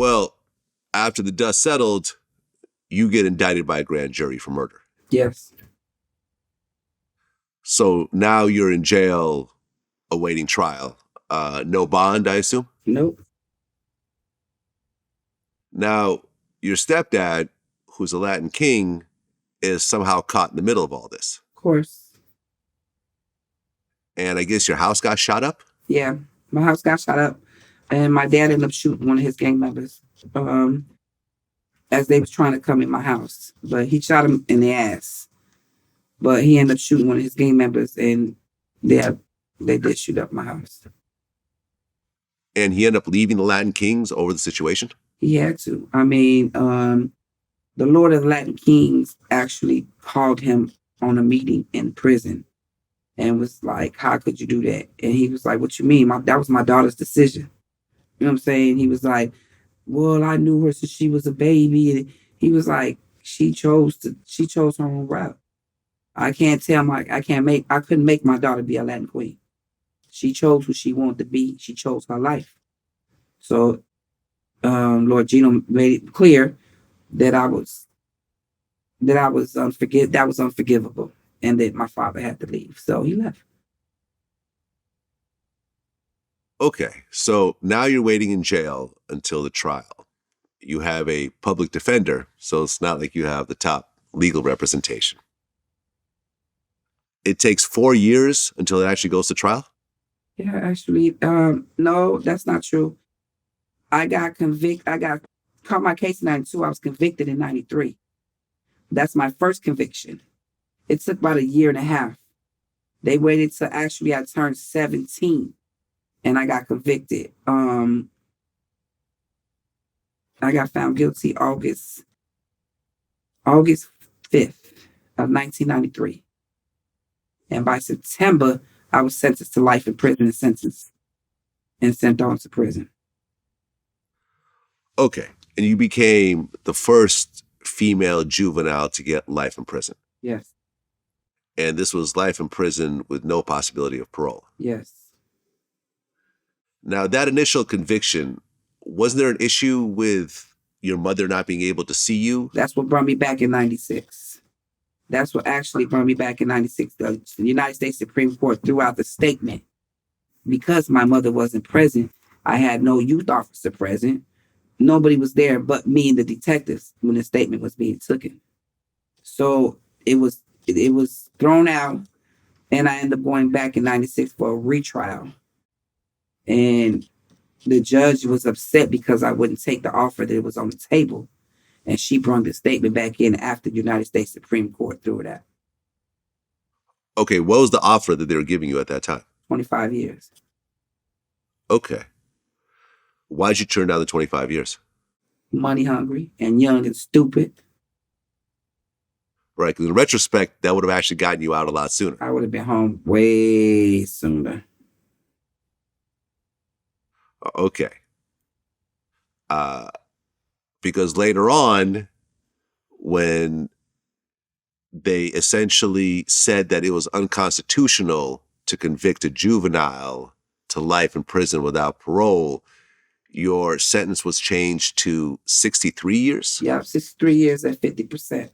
Well, after the dust settled, you get indicted by a grand jury for murder. Yes. So now you're in jail awaiting trial. No bond, I assume? Nope. Now, your stepdad, who's a Latin king, is somehow caught in the middle of all this. Of course. And I guess your house got shot up? Yeah. My house got shot up. And my dad ended up shooting one of his gang members as they was trying to come in my house. But he shot him in the ass. But he ended up shooting one of his gang members, and they did shoot up my house. And he ended up leaving the Latin Kings over the situation? He had to. I mean, the Lord of the Latin Kings actually called him on a meeting in prison and was like, how could you do that? And he was like, what you mean? That was my daughter's decision. You know what I'm saying? He was like, well, I knew her since she was a baby. And he was like, she chose her own route. I couldn't make my daughter be a Latin queen. She chose who she wanted to be. She chose her life. So Lord Gino made it clear that that was unforgivable, and that my father had to leave. So he left. Okay, so now you're waiting in jail until the trial. You have a public defender, so it's not like you have the top legal representation. It takes 4 years until it actually goes to trial? Yeah, actually, no, that's not true. I got caught my case in 92. I was convicted in 93. That's my first conviction. It took about a year and a half. They waited till actually I turned 17 and I got convicted. I got found guilty August 5th of 1993. And by September, I was sentenced to life in prison and sent on to prison. Okay, and you became the first female juvenile to get life in prison. Yes. And this was life in prison with no possibility of parole. Yes. Now, that initial conviction, wasn't there an issue with your mother not being able to see you? That's what brought me back in 96. That's what actually brought me back in 96. The United States Supreme Court threw out the statement. Because my mother wasn't present, I had no youth officer present. Nobody was there but me and the detectives when the statement was being taken. So it was thrown out, and I ended up going back in 96 for a retrial. And the judge was upset because I wouldn't take the offer that was on the table. And she brought the statement back in after the United States Supreme Court threw it out. Okay, what was the offer that they were giving you at that time? 25 years. Okay. Why'd you turn down the 25 years? Money hungry and young and stupid. Right, because in retrospect, that would have actually gotten you out a lot sooner. I would have been home way sooner. Okay. Because later on, when they essentially said that it was unconstitutional to convict a juvenile to life in prison without parole, your sentence was changed to 63 years? Yeah, 63 years at 50%.